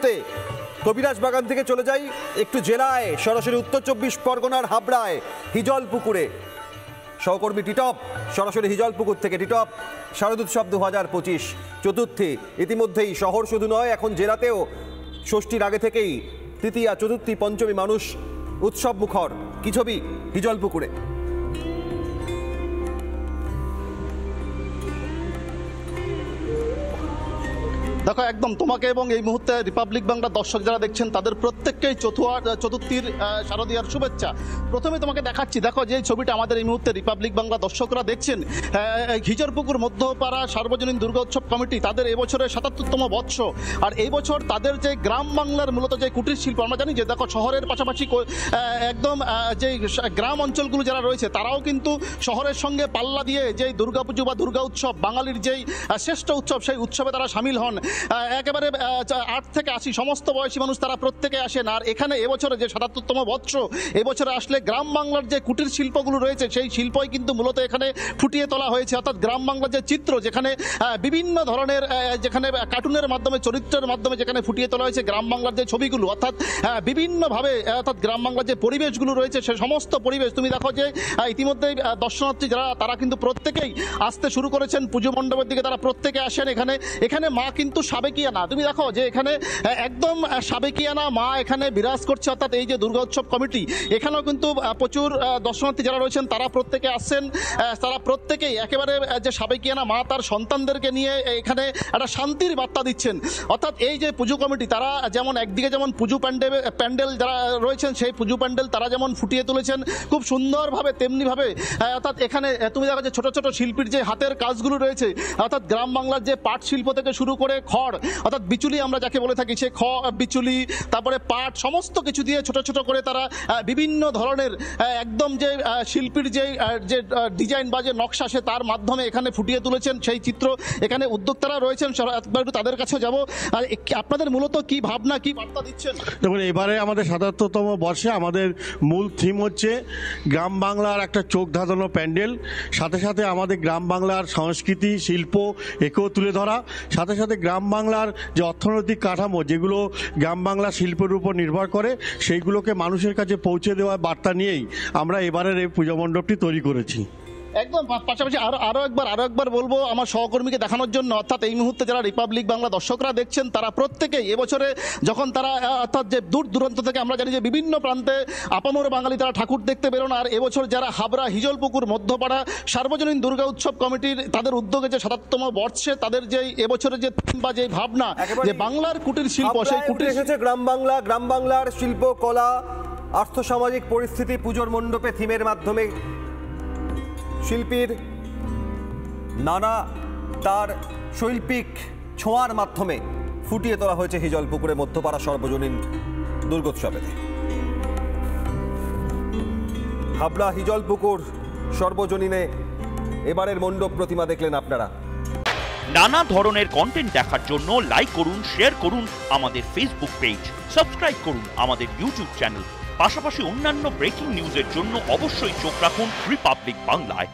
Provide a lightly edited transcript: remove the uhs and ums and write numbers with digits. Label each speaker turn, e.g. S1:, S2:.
S1: মুহূর্তে কবিরাজ বাগান থেকে চলে যাই একটু জেলায়, সরাসরি উত্তর 24 পরগনার হাবড়ায় হিজলপুকুরে। সহকর্মী টিটপ সরাসরি হিজলপুকুর থেকে। টিটপ, শারদোৎসব 2025 চতুর্থী ইতিমধ্যেই শহর শুধু নয়, এখন জেলাতেও ষষ্ঠীর আগে থেকেই তৃতীয়া, চতুর্থী, পঞ্চমী মানুষ উৎসব মুখর। কি ছবি হিজলপুকুরে?
S2: দেখো, একদম তোমাকে এবং এই মুহূর্তে রিপাবলিক বাংলা দর্শক যারা দেখছেন তাদের প্রত্যেককেই চতুর্থীর শারদীয়ার শুভেচ্ছা। প্রথমে তোমাকে দেখাচ্ছি, দেখো যে ছবিটা আমাদের এই মুহূর্তে রিপাবলিক বাংলা দর্শকরা দেখছেন, হিজলপুকুর মধ্যপাড়া সার্বজনীন দুর্গা উৎসব কমিটি তাদের এবছরের ৭৭তম বর্ষ। আর এই বছর তাদের যে গ্রাম বাংলার মূলত যে কুটির শিল্প, আমরা জানি যে দেখো শহরের পাশাপাশি একদম যে গ্রাম অঞ্চলগুলো যারা রয়েছে তারাও কিন্তু শহরের সঙ্গে পাল্লা দিয়ে যেই দুর্গাপুজো বা দুর্গা উৎসব, বাঙালির যেই শ্রেষ্ঠ উৎসব, সেই উৎসবে তারা সামিল হন। একেবারে ৮ থেকে ৮০ সমস্ত বয়সী মানুষ তারা প্রত্যেকে আসেন। আর এখানে এবছরে যে ৭৭তম বর্ষ, এবছরে আসলে গ্রাম বাংলার যে কুটির শিল্পগুলো রয়েছে সেই শিল্পই কিন্তু মূলত এখানে ফুটিয়ে তোলা হয়েছে। অর্থাৎ গ্রাম বাংলার যে চিত্র, যেখানে বিভিন্ন ধরনের যেখানে কার্টুনের মাধ্যমে, চরিত্রের মাধ্যমে যেখানে ফুটিয়ে তোলা হয়েছে গ্রাম বাংলার যে ছবিগুলো, অর্থাৎ বিভিন্নভাবে অর্থাৎ গ্রাম বাংলার যে পরিবেশগুলো রয়েছে সে সমস্ত পরিবেশ তুমি দেখো যে ইতিমধ্যেই দর্শনার্থী যারা তারা কিন্তু প্রত্যেকেই আসতে শুরু করেছেন পুজো মণ্ডপের দিকে, তারা প্রত্যেকে আসেন। এখানে মা কিন্তু সাবেকিয়ানা, তুমি দেখো যে এখানে একদম সাবেকিয়ানা মা এখানে বিরাজ করছে। অর্থাৎ এই যে দুর্গা উৎসব কমিটি, এখানেও কিন্তু প্রচুর দর্শনার্থী যারা রয়েছেন তারা প্রত্যেকে আসছেন। তারা প্রত্যেকেই একেবারে যে সাবেকিয়ানা মা তার সন্তানদেরকে নিয়ে এখানে একটা শান্তির বার্তা দিচ্ছেন। অর্থাৎ এই যে পুজো কমিটি তারা যেমন একদিকে যেমন পুজো প্যান্ডেল যারা রয়েছেন সেই পুজো প্যান্ডেল তারা যেমন ফুটিয়ে তুলেছেন খুব সুন্দরভাবে, তেমনিভাবে অর্থাৎ এখানে তুমি দেখো যে ছোট ছোট শিল্পীর যে হাতের কাজগুলো রয়েছে, অর্থাৎ গ্রাম বাংলার যে পাট শিল্প থেকে শুরু করে খড়, অর্থাৎ বিচুলি আমরা যাকে বলে থাকি, সে বিচুলি, তারপরে পাট, সমস্ত কিছু দিয়ে ছোট ছোট করে তারা বিভিন্ন ধরনের একদম যে শিল্পীর যে ডিজাইন বা যে নকশা সে তার মাধ্যমে এখানে ফুটিয়ে তুলেছেন সেই চিত্র। এখানে উদ্যোক্তারা রয়েছেন, একটু তাদের কাছে যাব। আর আপনাদের মূলত কি ভাবনা, কি বার্তা দিচ্ছেন?
S3: দেখুন, এবারে আমাদের ৭৭তম বর্ষে আমাদের মূল থিম হচ্ছে গ্রাম বাংলার একটা চোখ ধাঁধানো প্যান্ডেল, সাথে সাথে আমাদের গ্রাম বাংলার সংস্কৃতি, শিল্প একেও তুলে ধরা, সাথে সাথে গ্রাম বাংলার যে অর্থনৈতিক কাঠামো যেগুলো গ্রাম বাংলা শিল্পের উপর নির্ভর করে সেইগুলোকে মানুষের কাছে পৌঁছে দেওয়ার বার্তা নিয়েই আমরা এবারের এই পুজো মণ্ডপটি তৈরি করেছি।
S2: একদম পাশাপাশি আরও একবার বলবো আমার সহকর্মীকে দেখানোর জন্য, অর্থাৎ এই মুহূর্তে যারা রিপাবলিক বাংলা দর্শকরা দেখছেন তারা প্রত্যেকেই এবছরে যখন তারা অর্থাৎ যে দূর দূরান্ত থেকে আমরা জানি যে বিভিন্ন প্রান্তে আপামর বাঙালি তারা ঠাকুর দেখতে বেরোন। আর এবছর যারা হাবড়া হিজলপুকুর মধ্যপাড়া সার্বজনীন দুর্গা উৎসব কমিটির তাদের উদ্যোগে যে ৭৭তম বর্ষে তাদের যে এবছরের যে থিম বা যে ভাবনা যে বাংলার কুটির শিল্প, সেই কুটির এসেছে
S1: গ্রাম বাংলা, গ্রাম বাংলার শিল্প, কলা, আর্থসামাজিক পরিস্থিতি পুজোর মণ্ডপে থিমের মাধ্যমে শিল্পীর নানা তার শৈল্পিক ছোঁয়ার মাধ্যমে ফুটিয়ে তোলা হয়েছে হিজলপুকুরে মধ্যপাড়া সর্বজনীন দুর্গোৎসবে। হাবড়া হিজলপুকুর সর্বজনীনে এবারের মণ্ডপ প্রতিমা দেখলেন আপনারা।
S4: নানা ধরনের কন্টেন্ট দেখার জন্য লাইক করুন, শেয়ার করুন আমাদের ফেসবুক পেজ, সাবস্ক্রাইব করুন আমাদের ইউটিউব চ্যানেল। পাশাপাশি অন্যান্য ব্রেকিং নিউজের জন্য অবশ্যই চোখ রাখুন রিপাবলিক বাংলায়।